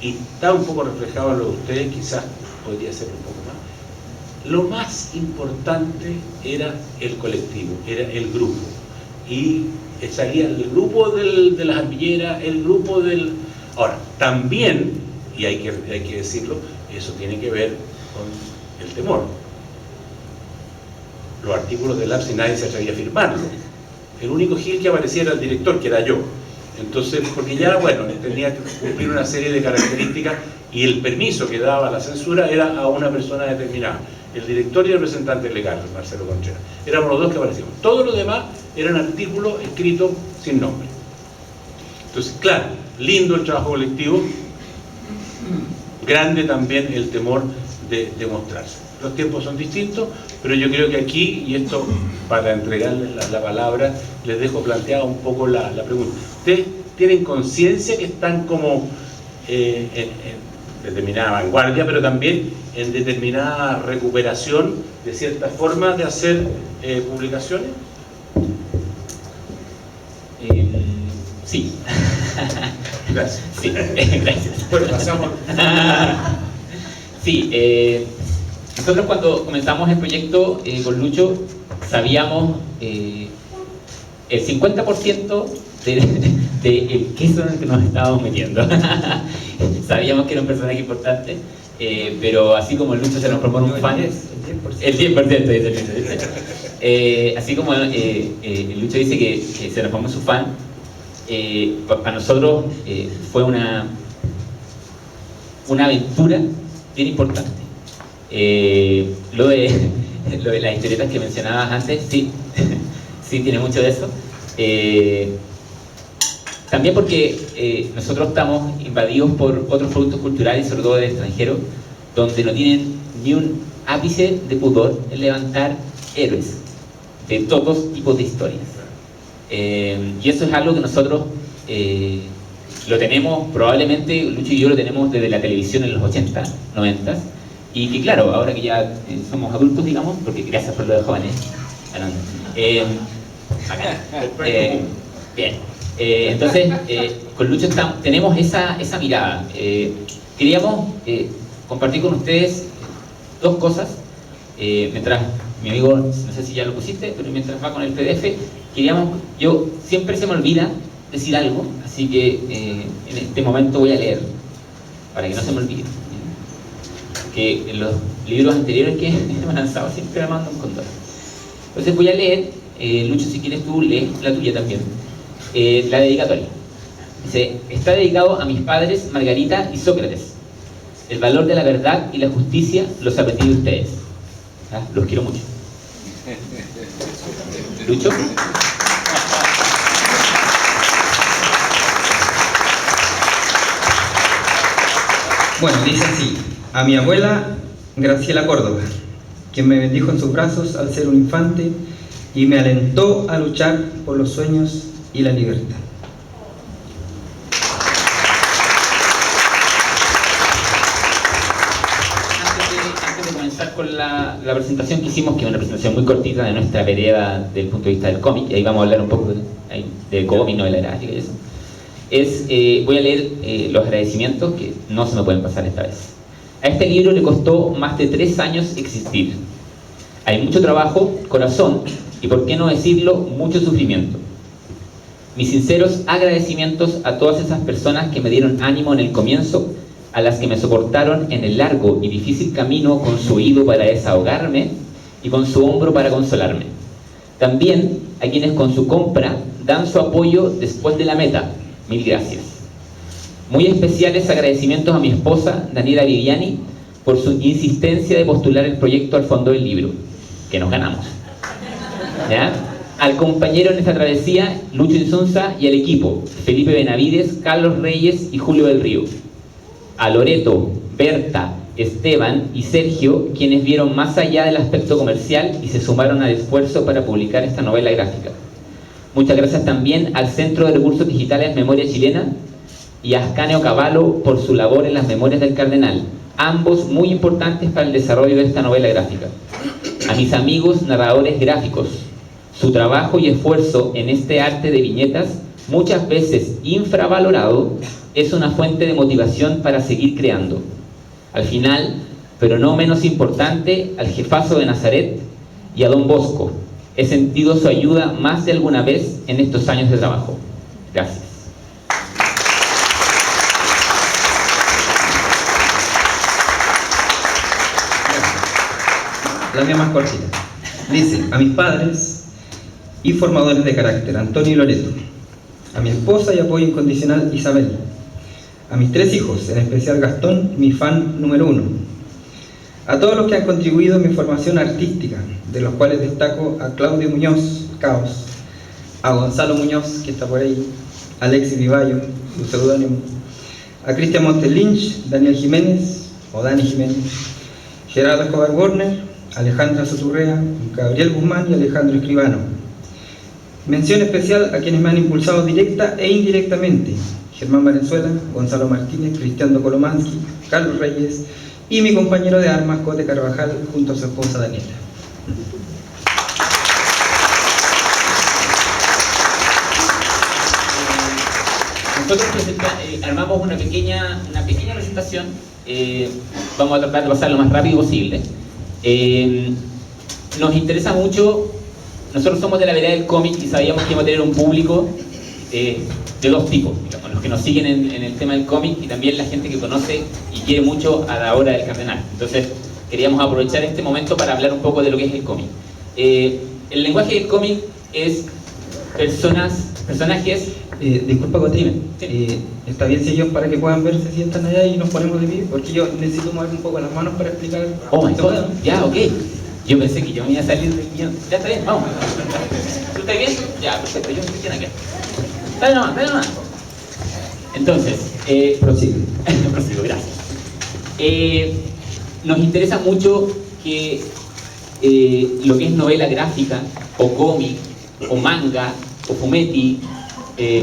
y está un poco reflejado en lo de ustedes, quizás podría ser un poco más, lo más importante era el colectivo, era el grupo. Y salía el grupo de las arpilleras, el grupo del... Ahora, también, y hay que decirlo, eso tiene que ver con el temor. Los artículos del APSI nadie se atrevía a firmarlo. El único Gil que aparecía era el director, que era yo. Entonces, porque ya, bueno, tenía que cumplir una serie de características y el permiso que daba la censura era a una persona determinada. El director y el representante legal, Marcelo Contreras. Éramos los dos que aparecíamos. Todo lo demás eran artículos escritos sin nombre. Entonces, claro, lindo el trabajo colectivo, grande también el temor de mostrarse. Los tiempos son distintos, pero yo creo que aquí, y esto para entregarles la palabra, les dejo planteada un poco la pregunta. ¿Ustedes tienen conciencia que están como en determinada vanguardia, pero también en determinada recuperación de ciertas formas de hacer publicaciones? Sí. Gracias. Sí, gracias. Bueno, pasamos. Sí, nosotros cuando comenzamos el proyecto con Lucho sabíamos el 50% del queso en el que nos estábamos metiendo. Sabíamos que era un personaje importante, pero así como el Lucho se transformó en un fan, el 10%, así como el Lucho dice que se transformó en su fan, para nosotros fue una aventura bien importante. Lo de las historietas que mencionabas antes, sí, sí tiene mucho de eso. También porque nosotros estamos invadidos por otros productos culturales, sobre todo del extranjero, donde no tienen ni un ápice de pudor en levantar héroes de todos tipos de historias. Y eso es algo que nosotros lo tenemos, probablemente Lucho y yo lo tenemos desde la televisión en los 80, 90, y que claro, ahora que ya somos adultos, digamos, porque gracias por lo de jóvenes, bien, entonces con Lucho tenemos esa mirada. Queríamos compartir con ustedes dos cosas, mientras mi amigo, no sé si ya lo pusiste, pero mientras va con el PDF, yo siempre se me olvida decir algo, así que en este momento voy a leer, para que no se me olvide. Que en los libros anteriores que me han lanzado siempre me mandan un condón. Entonces voy a leer, Lucho, si quieres tú lee la tuya también, la dedicatoria. Dice: está dedicado a mis padres Margarita y Sócrates. El valor de la verdad y la justicia los aprendí de ustedes. Los quiero mucho. Lucho. Bueno, dice así: a mi abuela Graciela Córdoba, quien me bendijo en sus brazos al ser un infante y me alentó a luchar por los sueños y la libertad. Antes de comenzar con la presentación que hicimos, que es una presentación muy cortita de nuestra vereda desde el punto de vista del cómic, y ahí vamos a hablar un poco del cómic, novela gráfica y eso, voy a leer los agradecimientos que no se me pueden pasar esta vez. A este libro le costó más de 3 años existir. Hay mucho trabajo, corazón y, por qué no decirlo, mucho sufrimiento. Mis sinceros agradecimientos a todas esas personas que me dieron ánimo en el comienzo, a las que me soportaron en el largo y difícil camino con su oído para desahogarme y con su hombro para consolarme. También a quienes con su compra dan su apoyo después de la meta. Mil gracias. Muy especiales agradecimientos a mi esposa, Daniela Viviani, por su insistencia de postular el proyecto al fondo del libro, que nos ganamos. ¿Ya? Al compañero en esta travesía, Lucho Insunza, y al equipo, Felipe Benavides, Carlos Reyes y Julio del Río. A Loreto, Berta, Esteban y Sergio, quienes vieron más allá del aspecto comercial y se sumaron al esfuerzo para publicar esta novela gráfica. Muchas gracias también al Centro de Recursos Digitales Memoria Chilena y a Ascanio Cavallo por su labor en las Memorias del Cardenal, ambos muy importantes para el desarrollo de esta novela gráfica. A mis amigos narradores gráficos, su trabajo y esfuerzo en este arte de viñetas, muchas veces infravalorado, es una fuente de motivación para seguir creando. Al final, pero no menos importante, al jefazo de Nazaret y a Don Bosco. He sentido su ayuda más de alguna vez en estos años de trabajo. Gracias. La mía más cortita. Dice: a mis padres y formadores de carácter, Antonio y Loreto. A mi esposa y apoyo incondicional, Isabel. A mis 3 hijos, en especial Gastón, mi fan número 1. A todos los que han contribuido en mi formación artística, de los cuales destaco a Claudio Muñoz, Caos, a Gonzalo Muñoz, que está por ahí, a Alexis Vivallo, su seudónimo, a Cristian Montes Lynch, Daniel Jiménez, o Dani Jiménez, Gerardo Escobar Warner, Alejandra Soturrea, Gabriel Guzmán y Alejandro Escribano. Mención especial a quienes me han impulsado directa e indirectamente: Germán Valenzuela, Gonzalo Martínez, Cristiano Kolomansky, Carlos Reyes y mi compañero de armas, Cote Carvajal, junto a su esposa Daniela. Nosotros armamos una pequeña presentación. Vamos a tratar de pasar lo más rápido posible. Nos interesa mucho. Nosotros somos de la vereda del cómic y sabíamos que íbamos a tener un público de 2 tipos, digamos, los que nos siguen en el tema del cómic y también la gente que conoce y quiere mucho a la obra del Cardenal. Entonces queríamos aprovechar este momento para hablar un poco de lo que es el cómic. El lenguaje del cómic es personajes... Disculpa, Cote, sí. ¿Está bien si ellos, para que puedan ver, se sientan allá y nos ponemos de pie? Porque yo necesito mover un poco las manos para explicar. Oh my God, ya, ok. Yo pensé que yo me iba a salir del guión. Ya está bien, vamos. ¿Tú estás bien? Ya, perfecto, yo estoy bien acá. Dale nomás. Entonces, prosigue. Prosigo, gracias. Nos interesa mucho que lo que es novela gráfica, o cómic, o manga, o fumetti,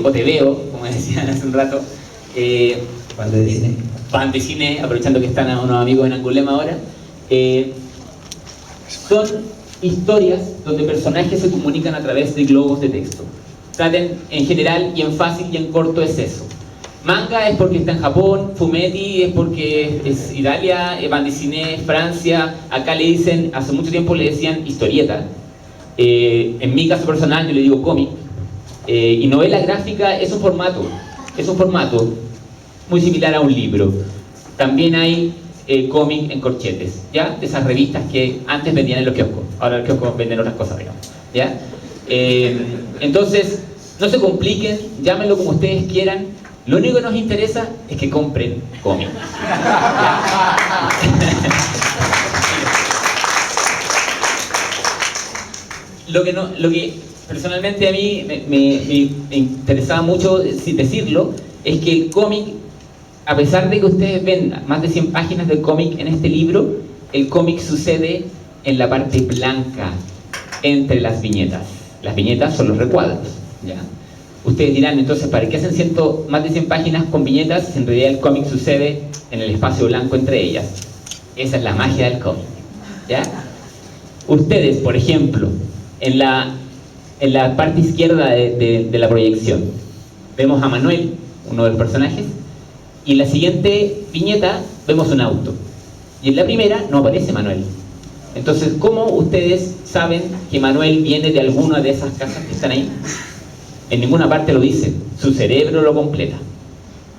o tebeo, como decían hace un rato, fan de cine, aprovechando que están unos amigos en Angulema ahora, son historias donde personajes se comunican a través de globos de texto. Traten en general y en fácil y en corto es eso. Manga es porque está en Japón, fumetti es porque es Italia, bande cine es Francia. Acá le dicen, hace mucho tiempo le decían historieta. En mi caso personal yo le digo cómic. Y novela gráfica es un formato muy similar a un libro. También hay cómic en corchetes, ¿ya? De esas revistas que antes vendían en los kioscos, ahora los kioscos venden otras cosas, digamos, ¿ya? Entonces, no se compliquen, llámenlo como ustedes quieran, lo único que nos interesa es que compren cómic. Lo que personalmente a mí me interesaba mucho decirlo, es que el cómic, a pesar de que ustedes ven más de 100 páginas del cómic en este libro, el cómic sucede en la parte blanca, entre las viñetas. Las viñetas son los recuadros, ¿ya? Ustedes dirán, entonces, ¿para qué hacen más de 100 páginas con viñetas si en realidad el cómic sucede en el espacio blanco entre ellas? Esa es la magia del cómic, ¿ya? Ustedes, por ejemplo, en la parte izquierda de la proyección, vemos a Manuel, uno de los personajes, y en la siguiente viñeta vemos un auto. Y en la primera no aparece Manuel. Entonces, ¿cómo ustedes saben que Manuel viene de alguna de esas casas que están ahí? En ninguna parte lo dice, su cerebro lo completa,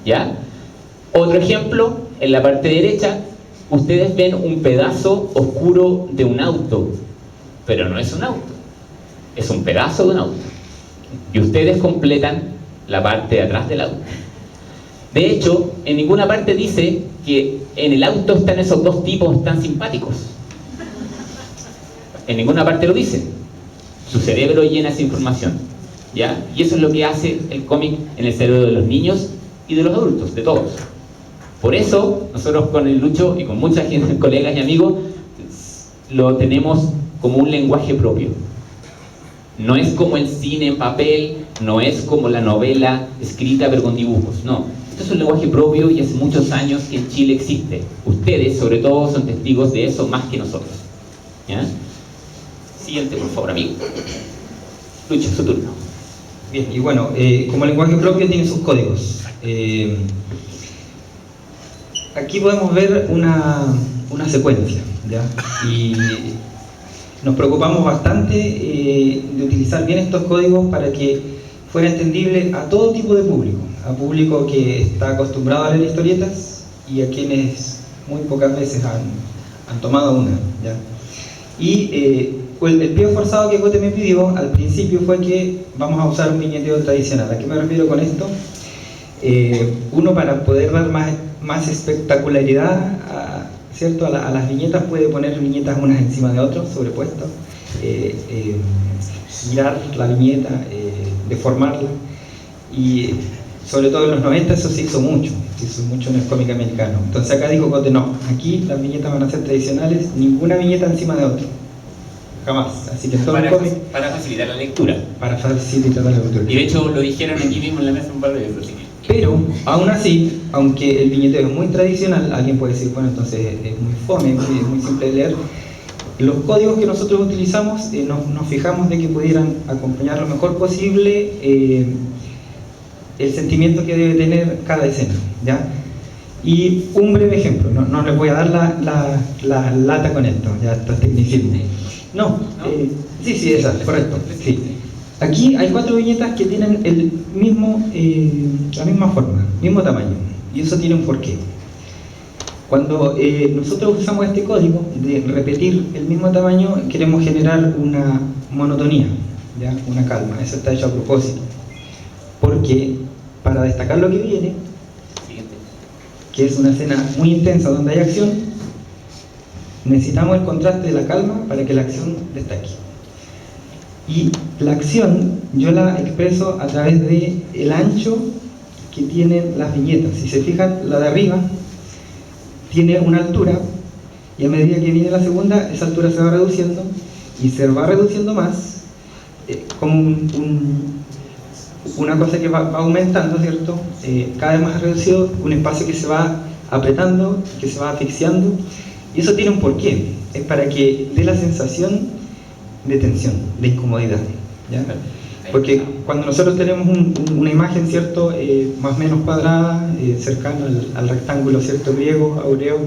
¿ya? Otro ejemplo, en la parte derecha, ustedes ven un pedazo oscuro de un auto, pero no es un auto, es un pedazo de un auto. Y ustedes completan la parte de atrás del auto. De hecho, en ninguna parte dice que en el auto están esos 2 tipos tan simpáticos. En ninguna parte lo dice. Su cerebro llena esa información, ¿ya? Y eso es lo que hace el cómic en el cerebro de los niños y de los adultos, de todos. Por eso, nosotros con el Lucho y con mucha gente, colegas y amigos, lo tenemos como un lenguaje propio. No es como el cine en papel, no es como la novela escrita pero con dibujos, no. Esto es un lenguaje propio y hace muchos años que en Chile existe. Ustedes, sobre todo, son testigos de eso más que nosotros. ¿Ya? Siguiente, por favor, amigo. Lucho, su turno. Bien, y bueno, como lenguaje propio tiene sus códigos. Aquí podemos ver una secuencia, ¿ya? Y nos preocupamos bastante de utilizar bien estos códigos para que fuera entendible a todo tipo de público, a público que está acostumbrado a leer historietas y a quienes muy pocas veces han tomado una, ¿ya? Y el pie forzado que Cote me pidió al principio fue que vamos a usar un viñeteo tradicional. ¿A qué me refiero con esto? Uno, para poder dar más espectacularidad ¿cierto? A las viñetas, puede poner viñetas unas encima de otras, sobrepuestas, girar la viñeta, deformarla, y sobre todo en los 90 eso se hizo mucho en el cómic americano. Entonces acá dijo Cote, no, aquí las viñetas van a ser tradicionales, ninguna viñeta encima de otra, jamás. Así que todo el cómic, para facilitar la lectura. para facilitar la lectura. Y de hecho lo dijeron aquí mismo en la mesa un par de veces. Pero, aún así, aunque el viñeteo es muy tradicional, alguien puede decir, bueno, entonces es muy fome, es muy simple de leer. Los códigos que nosotros utilizamos, nos fijamos de que pudieran acompañar lo mejor posible el sentimiento que debe tener cada escena, ¿ya? Y un breve ejemplo, no les voy a dar la lata con esto, ya estos tecnicismos. No, sí, esa, correcto, sí. Aquí hay 4 viñetas que tienen la misma forma, mismo tamaño, y eso tiene un porqué. Cuando nosotros usamos este código de repetir el mismo tamaño, queremos generar una monotonía, ¿ya? Una calma. Eso está hecho a propósito, porque para destacar lo que viene, que es una escena muy intensa donde hay acción, necesitamos el contraste de la calma para que la acción destaque. Y la acción yo la expreso a través del ancho que tienen las viñetas. Si se fijan, la de arriba tiene una altura, y a medida que viene la segunda, esa altura se va reduciendo y se va reduciendo más, como una cosa que va aumentando, ¿cierto? Cada vez más reducido, un espacio que se va apretando, que se va asfixiando, y eso tiene un porqué. Es para que dé la sensación de tensión, de incomodidad, ¿ya? Porque cuando nosotros tenemos una imagen, ¿cierto? Más o menos cuadrada, cercana al rectángulo, ¿cierto? Griego, áureo,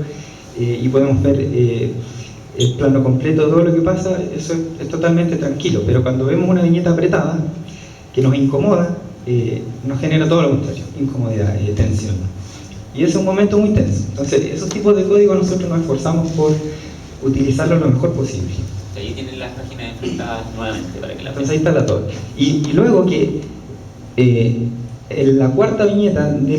y podemos ver el plano completo de todo lo que pasa, eso es totalmente tranquilo. Pero cuando vemos una viñeta apretada que nos incomoda, nos genera todo lo contrario, incomodidad, tensión, y ese es un momento muy tenso. Entonces esos tipos de códigos nosotros nos esforzamos por utilizarlos lo mejor posible. Ahí tienen las páginas enfrentadas nuevamente para que la... Entonces ahí está la torre. Y luego que en la cuarta viñeta de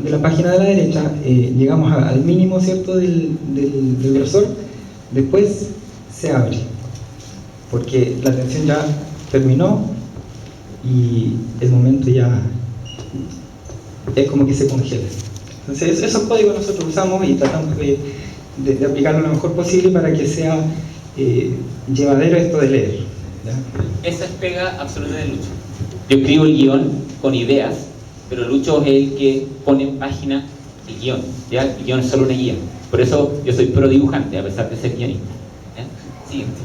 la página de la derecha llegamos al mínimo, ¿cierto? del grosor, después se abre, porque la tensión ya terminó y el momento ya es como que se congela. Entonces esos códigos nosotros usamos y tratamos de aplicarlo lo mejor posible para que sea llevadero esto de leer, ¿ya? Esa es pega absoluta de Lucho. Yo escribo el guión con ideas, pero Lucho es el que pone en página el guión, ¿ya? El guión es solo una guía. Por eso yo soy pro dibujante, a pesar de ser guionista, ¿ya? Siguiente.